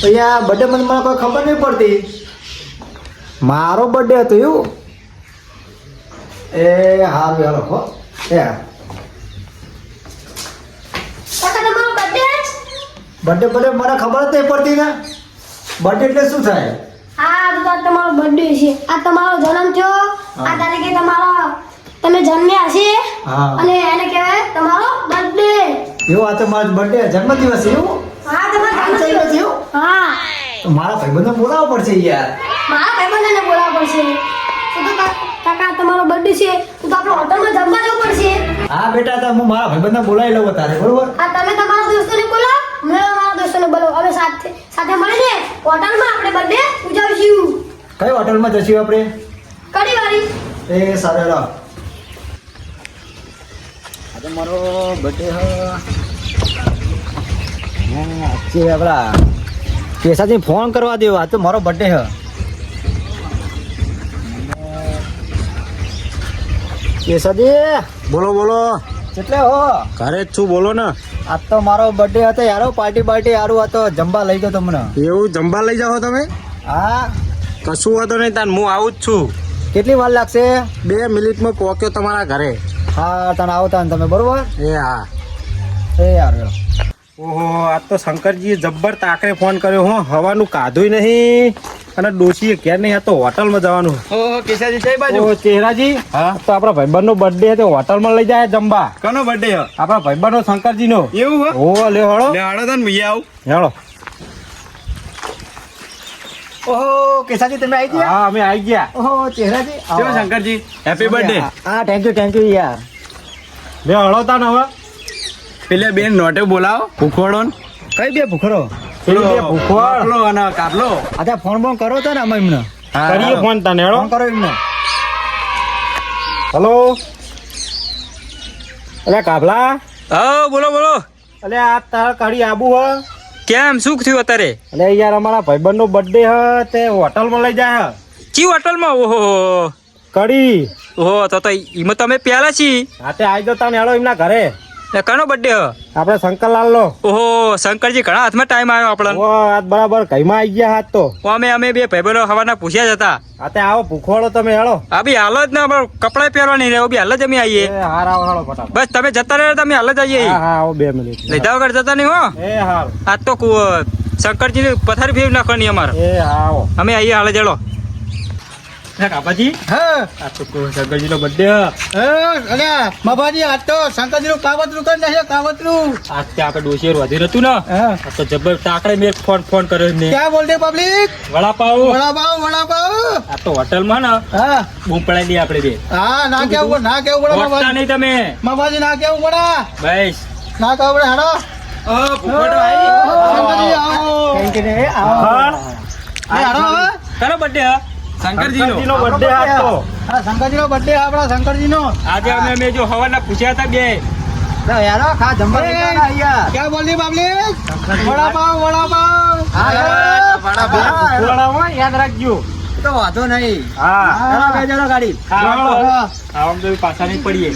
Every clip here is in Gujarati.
અહીંયા બર્થડે મને કોઈ ખબર નહીં પડતી. મારો બર્થડે હતો એવું. એ હારું હાલો હો. એ બર્થડે મને ખબર જ નહીં પડતી ને. બર્થડે એટલે શું થાય? આ તો તમારો બર્થડે છે. આ તમારો જન્મ થયો. આ તારીખે તમે જન્મ્યા છે અને એને કહેવાય તમારો બર્થડે. એવું? આ તો મારો બર્થડે જન્મદિવસ એવું? હા, તમારો જન્મદિવસ એવું? હા. તો મારા ભાઈબંધને બોલાવવો પડશે યાર. મારા ભાઈબંધને બોલાવવો પડશે. તો કાકા તમારો બર્થડે છે તો આપણે હોટલમાં જમવા જવું પડશે. હા બેટા, તો હું મારા ભાઈબંધને બોલાવી લઉં તારે, બરોબર? આ તમે તમારા દોસ્તોને બોલાવો, મેં મારા દોસ્તોને બોલાવો. હવે સાથે મળીને હોટલમાં આપણે બર્થડે ઉજવીશું. કઈ હોટલમાં જશું આપણે? કડીવાળી. એ સારું લો. આજે મારો બર્થડે છે આપણા પેશાથી ફોન કરવા દેવો. આ તો મારો બર્થડે હ. પેશાજી બોલો બોલો. કેટલે હો? ઘરે જ છું, બોલો ને. આજ તો મારો બર્થડે હતો યાર. પાર્ટી હારું આ તો જમવા લઈ ગયો તમને. એવું જમવા લઈ જાઓ તમે? હા. કશું વાંધો નહીં, તાન હું આવું જ છું. કેટલી વાર લાગશે? 2 મિનિટમાં પહોંચ્યો તમારા ઘરે. હા, તને આવતા ને તમે, બરોબર? એ હા. એ યાર. ઓહો, આજ તો શંકરજીએ જબ્બર તાકરે ફોન કર્યો. હો હવાનું કાધું નહીં અને ડોશીએ ઘેર નહીં. આ તો હોટલમાં જવાનું. ઓહો કેશાજી કઈ બાજુ? ઓહો ચહેરાજી, હા તો આપણા ભાઈબંધનો બર્થડે હતો, હોટલમાં લઈ જાય જમવા. કનો બર્થડે હ? આપણા ભાઈબંધનો શંકરજીનો. એવું હો? ઓહો લે હળો. લે હાડો તન મિયા આવ. હેળો. ઓહો કેસાજી, તમે આવી ગયા? હા, અમે આવી ગયા. ઓહો ચહેરાજી, કેવો શંકરજી? Happy birthday. હા, થેન્ક યુ યાર. લે હળો તાન હવે. પેલે બેન નોટે બોલાવો ભૂખોડો ને. કઈ બે ભૂખરો? પેલી બે ભૂખવડ. કાપલો અને કાપલો. અચ્છા, ફોન કરો તો ને અમે એમને. કરીએ ફોન તને હેળો. ફોન કરો એમને. હલો. અરે કાભલા. હા બોલો બોલો. અલે આ તાર કાઢી આબુ હ. કેમ શું થયું અત્યારે? અલે યાર અમારા ભાઈબંધનો બર્થડે હ, તે હોટલમાં લઈ જાય હ. ચી હોટલમાં? ઓહો કડી. ઓહો, તો ઈમાં તમે પ્યાલા છી. હા, તે આવી જતા ને હેળો એમના ઘરે. કનો બર્થડે હ? આપણે શંકરલાલ નો. ઓહો શંકરજી, ઘણા હાથમાં ટાઈમ આવ્યો આપણને. ઓ આજ બરાબર કઈમાં આવી ગયા હાથ તો. અમે બે ભાઈબંધો હવાના પૂછ્યા જ હતા. હા, તે આવો ભૂખવાડો તમે હેળો. આ બી હાલ જ ને કપડા પહેરવા નહીં રહ્યો, બી હાલ જ અમે આવીએ. એ હાર આવો હેળો ફટાફટ. બસ તમે જતા રહ્યો, તમે હાલ જ આવીએ. હા હા, આવો 2 મિનિટ. લીધા વગર જતા નહીં હો. એ હાર. આજ તો શંકરજી પથારી ફેરવી નાખવાની અમારે. એ હા આવો. અમે આવીએ હાલ જ હેળો. કાપાજી, હા. આ તો શંકરજી નો બર્થડે હ. અલ્યા મભાજી, આજ તો શંકરજીનું કાવતરું કરી નાખ્યો, કાવતરું. આજ તે આપણે ડોશિયર વધી હતું ને. હા. આ તો જબર તાકડે મેં ફોન કર્યો એમને. ક્યાં બોલતે પબ્લિક? વડાપાવ. વડાપાવ. આ તો હોટલમાં ને હા બૂમ પડાઈ દઈએ આપણે બે. હા, ના કેવું પડે હોટતા મભાજી. નહીં તમે. મભાજી ના કેવું પડે, બસ ના કેવું પડે. હેડો ભૂખોડો આવી. શંકરજી આવો. થેન્ક યુ ને આવો. હા. હેડો હવે. કનો બર્થડે હ? શંકરજીનો બર્થડે આજ તો. હા, શંકરજીનો બર્થડે આપણા શંકરજીનો. આજે અમે જો હવાના પૂછ્યા હતા બે. યારો ખા જમવા નીકળ્યા અહીંયા. ક્યાં બોલતી પબ્લિક? વડાપાવ. હા ભૂખવાડાઓ યાદ રાખજો. તો વાંધો નહીં. હા. હેડો બે જણો ગાડી. આમ તો પાછા નહીં પડીએ.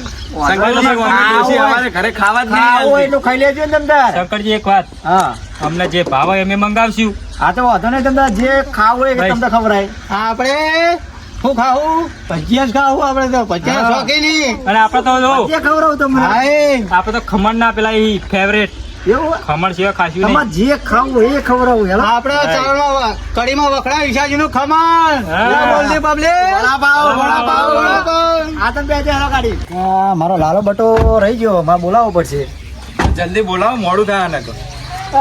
શંકરજી અમે ડોશી અમારે ઘરે ખાવા જ નહીં આવો આવતી. એટલું ખાઈ લેજો ને તમતાર. શંકરજી એક વાત, હા, અમને જે ભાવ હોય અમે મંગાવશું. આ તો વાંધો નહીં. તમતાર જે ખાવું હોય એ તમને ખવડાય. આપણે શું ખાવું? ભજીયા જ ખાવું. આપણે તો ભજીયા શોખીન નહીં. અને આપણે તો જો ભજીયા ખવડાવું તમને. હા, આપણે તો ખમણ ના પેલા ફેવરેટ એવું ખમણ સિવાય ખાશું નહીં. તમારે જે ખાવું હોય એ ખવડાવું. આપણે ચાવલમાં કઢીમાં વખણા વિશાજીનું ખમણ. હા. બોલતી પબ્લિક. વડાપાવ. આ તમે બે જણો ગાડી. મારો લાલો બટો રહી ગયો, મારે બોલાવવો પડશે. જલ્દી બોલાવો, મોડું થાય ને તો.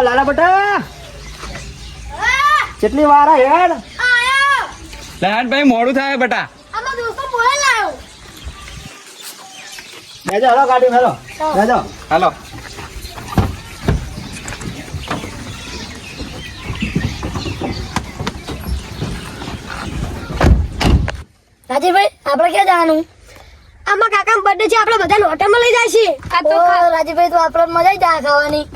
લાલા બટા, કેટલી વાર હેડ? લહેણભાઈ મોડું થાય બેટા. આમાં દોસ્તો બોલાવી લાવ્યો. બેજો હલો ગાડી મેલો. બેજો. હાલો. રાજીભાઈ, આપણે ક્યાં જવાનું? આમાં કાકા બર્થડે છે, આપણે બધા હોટલમાં લઈ જાય છે. આ તો રાજીભાઈ, તો આપણે મજા જ આવે ખાવાની.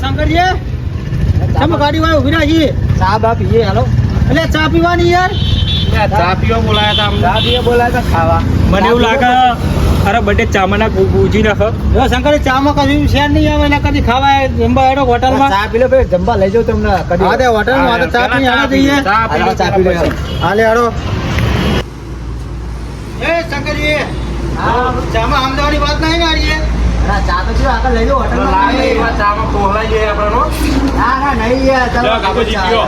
શંકરજી તમે ગાડી વાળા ઉભી રાખી ચા બા પીએ હાલો એટલે ચા પીવાની યાર ચા પીવા બોલાયા હતા ચા પીએ બોલાયા હતા ખાવા મને એવું લાગે અરે બડે ચામાના ઉજી નાખો જો શંકર ચામાં કશું શેર નહીં આવે એના કદી ખાવા જમવા હેડો હોટલમાં ચા પી લો ભાઈ જમવા લઈ જાવ તમને કદી હા તે હોટલમાં તો ચા પી હાલો જઈએ ચા પી લો હાલે હાલો એ શંકરજી હા ચામાં અમદાવાદની વાત નહીં ના રહી ના ચા તો શું આગળ લઈ જાઓ હોટલમાં ચામાં પોહલાઈ જાય આપણો ના નહીં યાર ચાલો કાબુજી પીઓ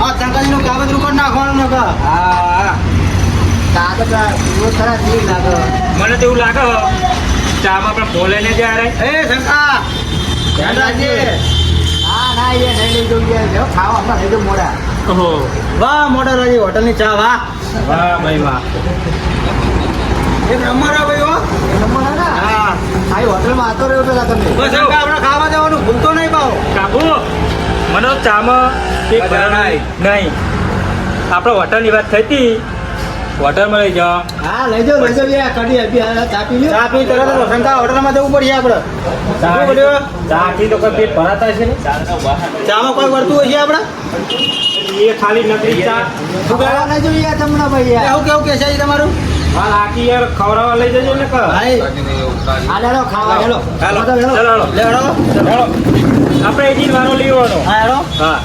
હા શંકરજીનું કાગળ રૂપર નાખવાનું નકા હા ચા તો પીવો ખરા કેવી લાગે મને તો એવું લાગે ચામાં પણ બોલે ને જ્યારે એ શંકા ધ્યાન રાખજે ના એ નહીં લઈ જવું જો ખાવા હમણાં લઈ જાઉં મોડા ઓહો વાહ મોડા રાજી હોટલની ચા વાહ વાહ ભાઈ વાહ એક નંબર આ ભાઈ હો એક નંબર હા આ હોટલમાં આતો રહ્યો પેલા તમે બસ શંકા આપણે ખાવા જવાનું ભૂલતો નહીં પાઓ કાબુ મને તો ચામાં એક બનાવી નહીં આપણે હોટલની વાત થઈ હતી હોટલમાં લઈ જાઓ હા લઈ જાઓ યાર કડી આપી ચા પી લ્યો ચા પી તરત શંકા હોટલમાં જવું પડશે આપણે શું બોલ્યો ચાથી તો કોઈ પેટ ભરાતા છે ને ચામાં કોઈ વળતું હોય છે આપણે એ ખાલી નકલી ચા શું કરવા લઈ જાઓ યાર તમને ભાઈ યાર કેવું કે છે તમારું હાલ આખી યાર ખવડાવવા લઈ જજો ને કર હાલે હેલો ખાવા હેલો ચાલો હેલો ચાલો લે હેલો ચાલો આપણે એ દિન વારો લેવાનો હા હેલો હા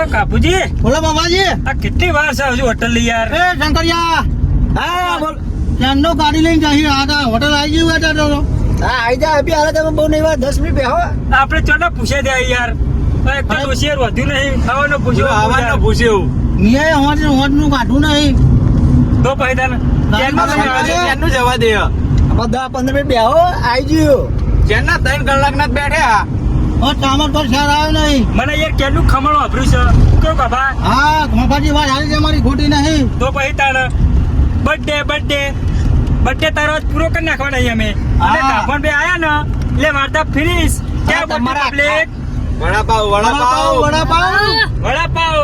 કાપુજી બોલો બાબાજી આ કેટલી વાર છે હજુ હોટલ લઈ યાર એ શંકરિયા હા બોલ ત્યાંનો ગાડી લઈને જઈએ આ હોટલ આવી ગયું હતા તો હા આવી જા અભી હાલે તમે બહુ નહીં વાર 10 મિનિટ બેહો આપણે ચોના પૂછે દે યાર એક તો હોશિયાર વધ્યું નહીં ખાવાનું પૂછ્યું આવવાનું પૂછ્યું નિયે હોટનું કાઢું નહીં તો પછી તને ક્યારનું જવા દે 10-15 મિનિટ બેહો આવી ગયું ક્યારના 3 કલાકના જ બેઠ્યા કામર પર શહેર આવ્યો નહીં મને યાર કેનું ખમણો વાપર્યું છે કેવું બાબા હા મફાજી વાત હારી છે મારી ખોટી નહીં તો પછી તારે બર્થડે તારો આજ પૂરો કરી નાખવાનો અહીં અમે અને કાપણ બે આયા ને એટલે વાર્તા ફિનિશ ક્યાં તમારા પ્લેટ વડાપાવ વડાપાવ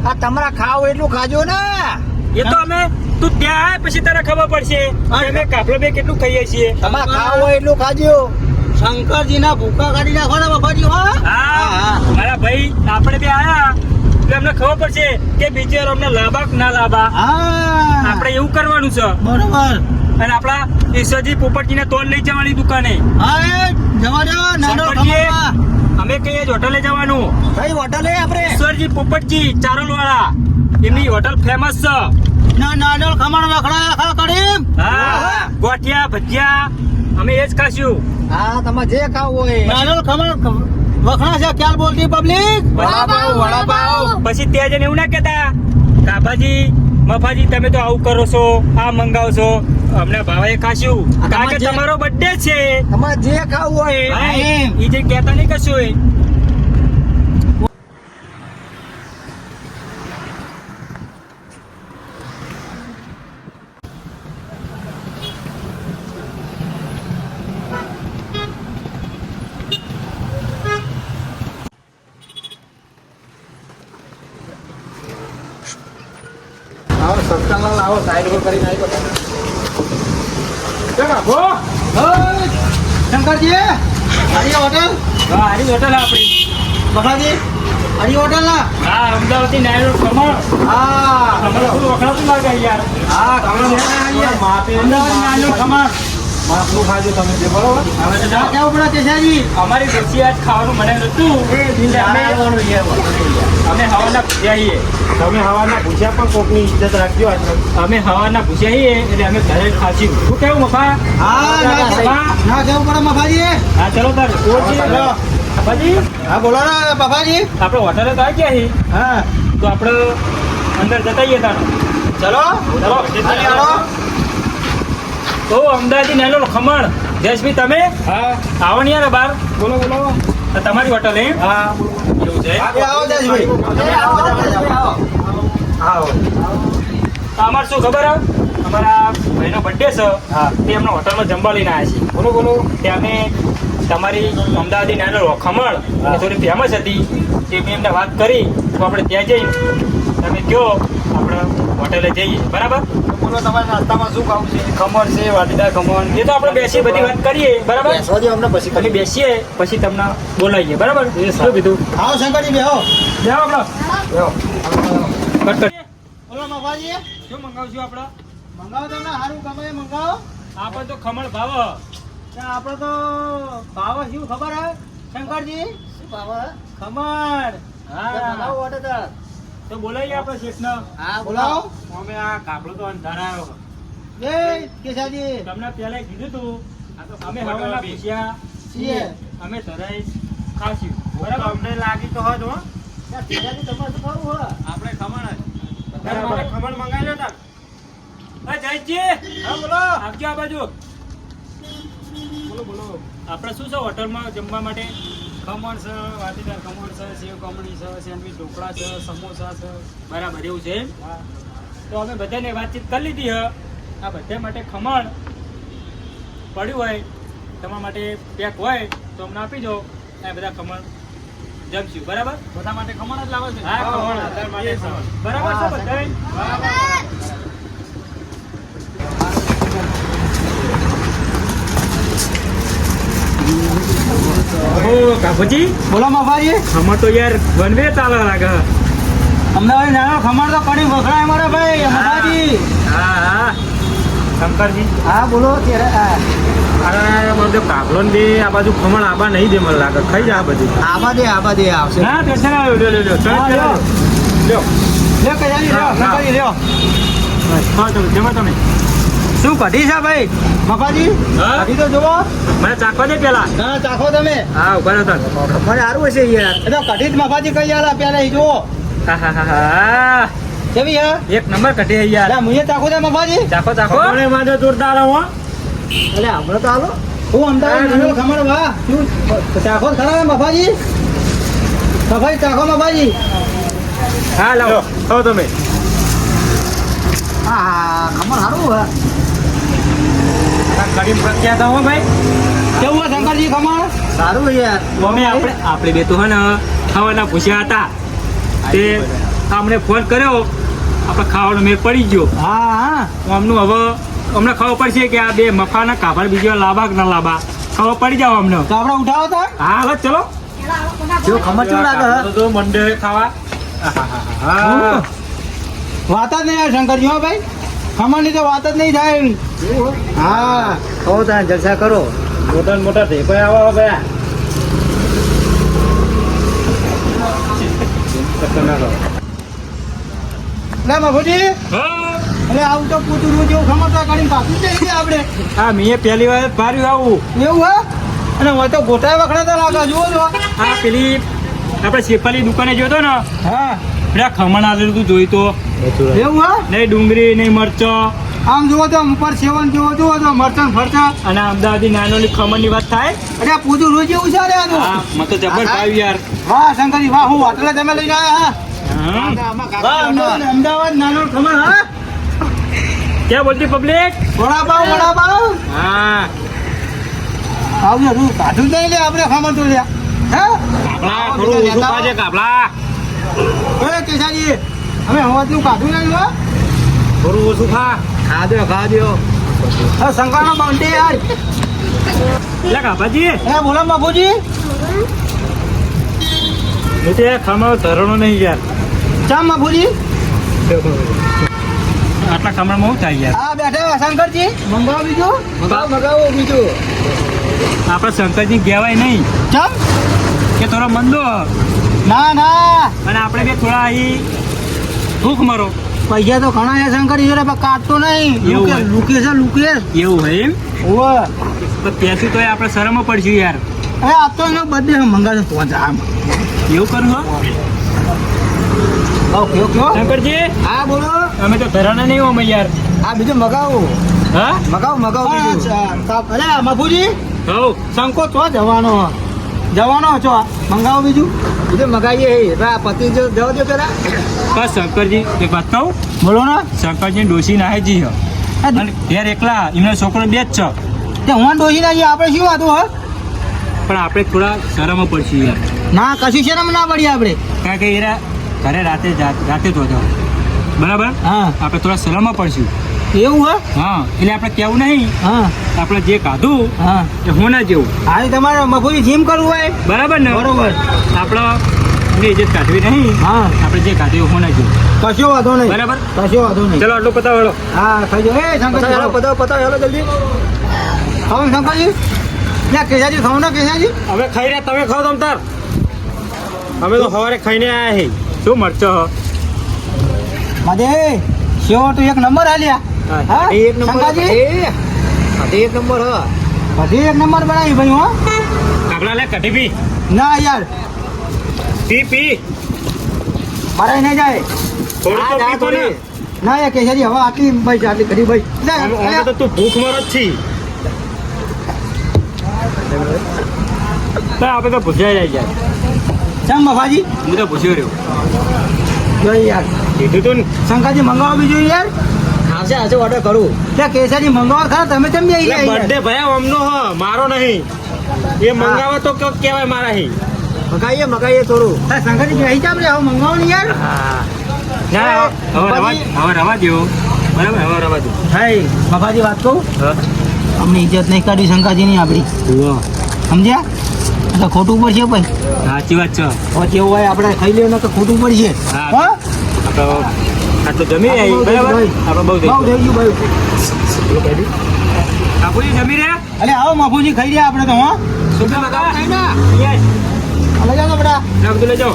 આ તમારા ખાવ એટલું ખાજો ને એ તો અમે તું ત્યાં આય પછી તારે ખબર પડશે કે અમે કાપલો બે કેટલું ખાઈએ છીએ તમારે ખાવ હોય એટલું ખાજો શંકરજી ના ભૂકા કાઢી નાખવાના મફાજી હો હા મારા ભાઈ આપણે બે આયા એટલે અમને ખબર પડશે કે બીજી વાર અમને લાભા કે ના લાભા હા આપણે એવું કરવાનું છે બરોબર અને આપણા ઈશ્વરજી પોપટજીને તોલ લઈ જવાની દુકાને હા એ જવા દો નાનો શંકરજીએ ખમણમાં. અમે કહીએ જ હોટલે જવાનું કઈ હોટલે આપણે ઈશ્વરજી પોપટજી ચારોલ વાળા એમની હોટલ ફેમસ છે ના નાનો ખમણ વખડાયા ખા કરીમ હા ગોઠિયા ભજીયા અમે એ જ ખાશું હા તમે જે ખાવું હોય નાનો ખમણ વખણા છે ખ્યાલ બોલતી પબ્લિક વડાપાવ પછી ત્યાં જઈને એવું ના કહેતા કાભાજી મફાજી તમે તો આવું કરો છો આ મંગાવો છો અમને ભાવે ખાશું કારણ કે તમારો બર્થડે છે તમારે જે ખાવું હોય હા, એ જે કહેતા નહીં કશું એ આવો સત્સંગલાલ આવો સાઈડ પર કરીને આવ્યો શંકરજી હરી હોટલ હા હારી હોટલ આપણી બખાજી હરી હોટલ ના હા અમદાવાદથી નાયરો ખમણ હા અમારે શું વખણાતું લાગે યાર હા ખમણ અમદાવાદ નાનો ખમણ માપનું ખાજો તમે જે બરોબર હવે તો કેવું પડે કેશાજી અમારી દેશી આજ ખાવાનું મને નતું એટલે અમે હવાના ભૂસ્યા છીએ તમે હવાના ભૂસ્યા પણ કોકની ઇજ્જત રાખજો આજે અમે હવાના ભૂસ્યા છીએ એટલે અમે ઘરે ખાશું શું કેવું મફા હા ના કેવું પડે મફાજી હા ચલો તાર બાબાજી હા બોલો ને બાબાજી આપણે હોટલે તો આવી ગયા છીએ હા તો આપણે અંદર જતા આવીએ તાર ચલો ચલો હાલો તો અમદાવાદી નાનો ખમણ જયેશભાઈ તમે હા આવો ને યાર બહાર બોલો તમારી હોટલ એમ હા એવું છે આવો જયેશભાઈ આવો હા અમારે શું ખબર હે? અમારા ભાઈનો બર્થડે છે. તે એમનો હોટલમાં જમવા લઈને આવ્યા છે. બોલો બોલો. તે અમે તમારી અમદાવાદી નાનો ખમણ એ થોડી ફેમસ હતી. તે મેં એમને વાત કરી તો આપણે ત્યાં જઈ તમે કહો આપણે હોટેલે જઈએ. બરાબર? બોલો તમારા નાસ્તામાં શું ખાવું છે? ખમણ છે, વાટીદાર ખમણ. એ તો આપણે બેસી બધી વાત કરીએ. બરાબર? બેસવા દો અમને પછી અમે બેસીએ પછી તમને બોલાવીએ. બરાબર? શું કીધું? આવો શંકરજી બેહો. જાઓ આપણે. બેહો. કટ કર. બોલો મફાજી, શું મંગાવશું આપણે? મંગાવો તમને સારું ગમે એ મંગાવો. આપણે તો ખમણ ભાવ. ત્યાં આપણે તો ભાવ શું ખબર હે શંકરજી? શું ભાવ હે? ખમણ. મંગાવો વાટેદાર. તો બોલાવીએ આપણે શેઠને. હા બોલાવો. અમે આ કાપડો તો અંધારાયો. એ કેશાજી તમને પહેલા કીધું તું અમે ખમણ હવાના બી. પૂછ્યા છીએ. અમે તરાઈ ખાશું. બરાબર? અમને લાગી તો હજ હો. ત્યાં કેશાજી તમારે શું ખાવું હે? આપણે ખમણ જ. બરાબર. ખમણ મંગાવી લો તાર. જયજી હા બોલો. આવજો આ બાજુ. બોલો બોલો. આપણે શું છે હોટલમાં જમવા માટે? ખમણ છે, વાટીદાર ખમણ છે, સેવ ખમણી છે, સેન્ડવીચ ઢોકળા છે, સમોસા છે. બરાબર એવું છે એમ? તો અમે બધાને વાતચીત કરી લીધી હ. આ બધા માટે ખમણ પડ્યું હોય તમારા માટે પેક હોય તો અમને આપી દો. આ બધા ખમણ જમશું. બરાબર? બધા માટે ખમણ જ લાવો છે. હા ખમણ બધા માટે ખમણ. બરાબર છે બધા? ઓ કાપુજી બોલો મફાજી. ખમણ તો યાર બનવે ચાલે લાગે. અમદાવાદ નાનો ખમણ તો કડી વખણાય મારા ભાઈ મફાજી. હા હા શંકરજી હા બોલો ત્યારે અરે બધો કાપલો ને બે આ બાજુ ખમણ આબા નહીં દે મને લાગે. ખાઈ જા આ બધું. આબા દે આવશે. ના ટેન્શન આવ્યો. લ્યો લ્યો લ્યો હા, લ્યો. લ્યો લ્યો કયાજી લ્યો. હા, હા. શંકરજી લ્યો. હા તમે જમો તમે. શું કઢી છે ભાઈ મફાજી? હા? કઢી તો જુઓ. મને ચાખવા દે પેલા. ના ચાખો તમે. હા ઉભા રહો તને. મને સારું હશે યાર. એ તો કઢી જ મફાજી કઈ આલા પેલા ઈ જુઓ. હા હા હા હા કેવી હે? એક નંબર કઢી હે યાર. અલા મુએ ચાખો દે મફાજી. ચાખો ચાખો. માથે જોરદાર હો. અલે હમણાં તો હાલો. હું અમદાવાદ નાનો ખમણ વાહ. શું ચાખો ખરા મફાજી? મફાજી ચાખો મફાજી. હા લાવો ખાઓ તમે. હા ખમણ સારું હે. કઢી પ્રખ્યાત હો ભાઈ. કેવું હે શંકરજી ખમણ? સારું હે યાર. અમે આપણે બે તો હે ને ખાવાના પૂછ્યા હતા. તે અમને ફોન કર્યો આપણે ખાવાનો મેળ પડી ગયો. હા હા. તો અમનું હવે અમને ખબર પડશે કે આ બે મફાના કાભાર બીજો લાંબા કે ના લાંબા ખબર પડી જાવ અમને. તો આપણે ઉઠાવો તો હા હવે ચલો. જો ખમણ કેવું લાગે હે? તો મંડે ખાવા. હા વાત જ નહીં યાર શંકરજી હો ભાઈ. ખમણની તો વાત જ નહીં થાય એવી. હા હો ત્યાં જલસા કરો. મોટા ને મોટા ઢેકોય આવા ગયા. લે મફુજી હા. એટલે આવું તો પૂતળું જેવું ખમણ તો કાઢીને પાછું જઈ ગયા આપણે. હા મેં પહેલી વાર ભાર્યું આવું. એવું હે? અને હોય તો ગોટાય વખણાતા લાગે જુઓ છો. આ પેલી આપણે શેફાલી દુકાને જોયો તો ને હા પેલા ખમણ આવેલું તું જોઈ તો એવું હે? નહીં ડુંગળી નહીં મરચો આમ જુઓ તો ઉપર સેવન જુઓ તો મરચાં ફરચાં. અને અમદાવાદી નાનોની ખમણની વાત થાય. અરે આ પૂતળું જેવું છે રે આ તો. હા મને તો જબર ભાવ્યું યાર. વાહ શંકરજી વાહ. હું હોટલે તમે લઈને આવ્યા હા. હા અમદાવાદ નાનો ખમણ હા. ક્યાં બોલતી પબ્લિક? વડાપાવ વડાપાવ. હા આવજો તું કાઢું જ નહીં લે આપણે ખમણ તો લ્યા. હે કાપલા થોડું ઓછું ખાજે કાપલા. ઓય કેશાજી અમે હવાજનું કાઢું નહીં હો. થોડું ઓછું ખા. ખા દો. હા શંકરનો બર્થડે યાર. એટલે કાપાજી હે બોલો બાપુજી. હું તો યાર ખમણ ધરણો નહીં યાર. ચમ બાપુજી. આટલા ખમણમાં શું થાય યાર? હા બેઠા શંકરજી. મંગાવો બીજું. મંગાવો બીજું. આપણે શંકરજી કહેવાય નહીં ચમ. કે થોડો મંદો ના ના અને આપણે બે થોડા અહીં ભૂખ મરો પૈસા તો ઘણા છે શંકરજી જોડે પણ કાઢતો નહીં. એવું લુકે હોય. લુકે છે લુકે. એવું હોય એમ? ઓવે. તો પેસું તો આપણે શરમ પડશું યાર. એ આ તો એનો બર્થડે મંગાવજો તો જ આમ. એવું કરવું હો? Okay okay. શંકરજી હા બોલો. અમે તો ધરાણા નહીં અમે યાર. આ બીજું મગાવો. હા મગાવો બીજું. અરે મફુજી હવ સંકોચ તો જવાનો. જવાનો છો આ મંગાવો બીજું બીજું મગાવીએ પતિ જો જવા દો પેલા બસ શંકરજી એક વાત કહું, બોલો ને શંકરજી ડોસી નાહેજી હ અને ઘેર એકલા એમનો છોકરો બે જ છે, તે હું ડોસી ના આપણે શું વાતું હ પણ આપણે થોડા શરમ પડશે યાર, ના કશું શરમ ના પડી આપણે કારણ કે એરા ઘરે રાતે તો હતો બરાબર, હા આપણે થોડા શરમમાં પડશું. એવું હે હા એટલે આપણે કેવું નહીં, હા આપણે જે કાધું હા એ હોના જેવું આજે તમારે મફુજી જીમ કરવું હોય બરાબર ને, બરોબર આપણે એની ઇજ્જત કાઢવી નહીં, હા આપણે જે કાધું એ હોના જેવું કશો વાંધો નહીં બરાબર. કશો વાંધો નહીં ચલો આટલું પતાવો. હા થઈ જાઓ એ શંકરજી પતાવો હેલો જલ્દી ખાઓ ને શંકરજી ના કેસાજી ખાઓ ને કેસાજી હવે ખાઈ રહ્યા, તમે ખાઓ તમ તાર. અમે તો સવારે ખાઈને આયા હે. શું મરચો માદે સેવો તો એક નંબર હાલ્યા હા એક નંબર એક નંબર હ બધી એક નંબર બનાવી ભાઈ હો કાકડા લે કઢી પી ના યાર પી મારે નહીં જાય થોડું તો પી તો ને. ના યાર કેસાજી હવે આટલી ભાઈ આટલી કરી ભાઈ અમે તો તું ભૂખ મર જ છી. તો આપણે તો ભૂસ્યા જાય યાર, ચમ બાબાજી હું તો ભૂસ્યો રહ્યો જોઈ યાર કીધું તું ને. શંકરજી મંગાવો બીજું યાર આવશે ઓર્ડર કરું ત્યાં કેસાજી મંગાવો ખરા તમે કેમ બે એટલે બર્થડે ભયા અમનો હ મારો નહીં, એ મંગાવે તો કેવાય મારા હી. મગાઈએ થોડું શંકરજી અહીં ચાપ રે હવે મંગાવો ને યાર ના હવે રવા દો બરાબર, હવે રવા દો. હાય બાબાજી વાત કહું અમને ઇજ્જત નહીં કાઢી શંકરજીની આપણી સમજ્યા એટલે ખોટું પડશે ભાઈ સાચી વાત છે. હવે જેવું હોય આપણે ખાઈ લેવું તો ખોટું પડશે હા. હો આપણે આ તો જમી આવી બરાબર, આપણે બહુ થઈ બહુ થઈ ગયું ભાઈ કાકુજી જમી રહ્યા અલે આવો માફુજી ખાઈ રહ્યા આપણે તો હો શું લઈ જાઓ બેટા લઈ જાઓ.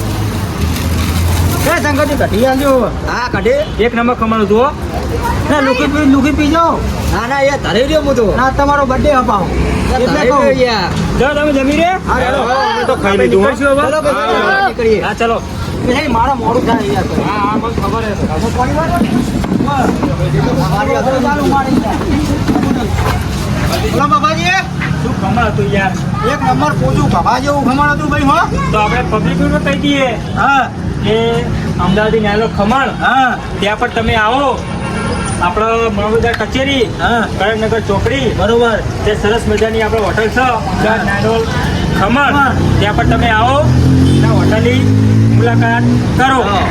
એ શંકરજી કઢી આલજો હા કઢી એક નંબર ખમણ જુઓ. ના લુખી પીજો ના ના યાર ધરે રહ્યો હું તો ના તમારો બર્થડે અપાવો એટલે કહું ચલો તમે જમી રહ્યા. હા ચાલો અમે તો ખાઈ લીધું હો. નીકળશું હવે? ચલો કે હા. નીકળીએ હા ચલો. એ મારા મોડું થાય યાર હા હા મને ખબર છે. બોલો બાબાજી શું ખમણ હતું યાર, એક નંબર પોચું બાબા જેવું ખમણ હતું ભાઈ હો તો આપણે પબ્લિક કહી દઈએ હા કે અમદાવાદી ન્યાયાલય ખમણ હા ત્યાં પર તમે આવો, આપણો મામલતદાર કચેરી હા કરેમનગર ચોકડી બરોબર તે સરસ મજાની આપણે હોટલ છે અમદાવાદ ન્યાયાલય ખમણ, ત્યાં પર તમે આવો ત્યાં હોટલની મુલાકાત કરો. હા.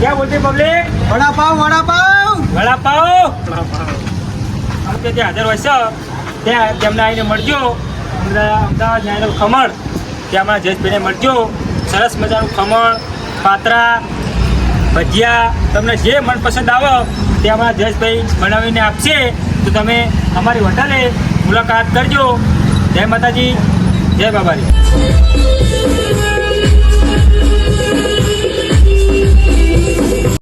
ક્યાં બોલતી પબ્લિક વડાપાવ વડાપાવ અમુક ત્યાં હાજર હોય છે ત્યાં તેમને આવીને મળજો. અમદાવાદ ન્યાયાલય ખમણ ત્યાં અમારા જયેશભાઈને મળજો. સરસ મજાનું ખમણ, પાત્રા, ભજીયા તમને જે મનપસંદ આવે તે અમારા જયેશભાઈ બનાવીને આપશે. તો તમે અમારી હોટલે મુલાકાત કરજો. જય માતાજી, જય બાબાજી.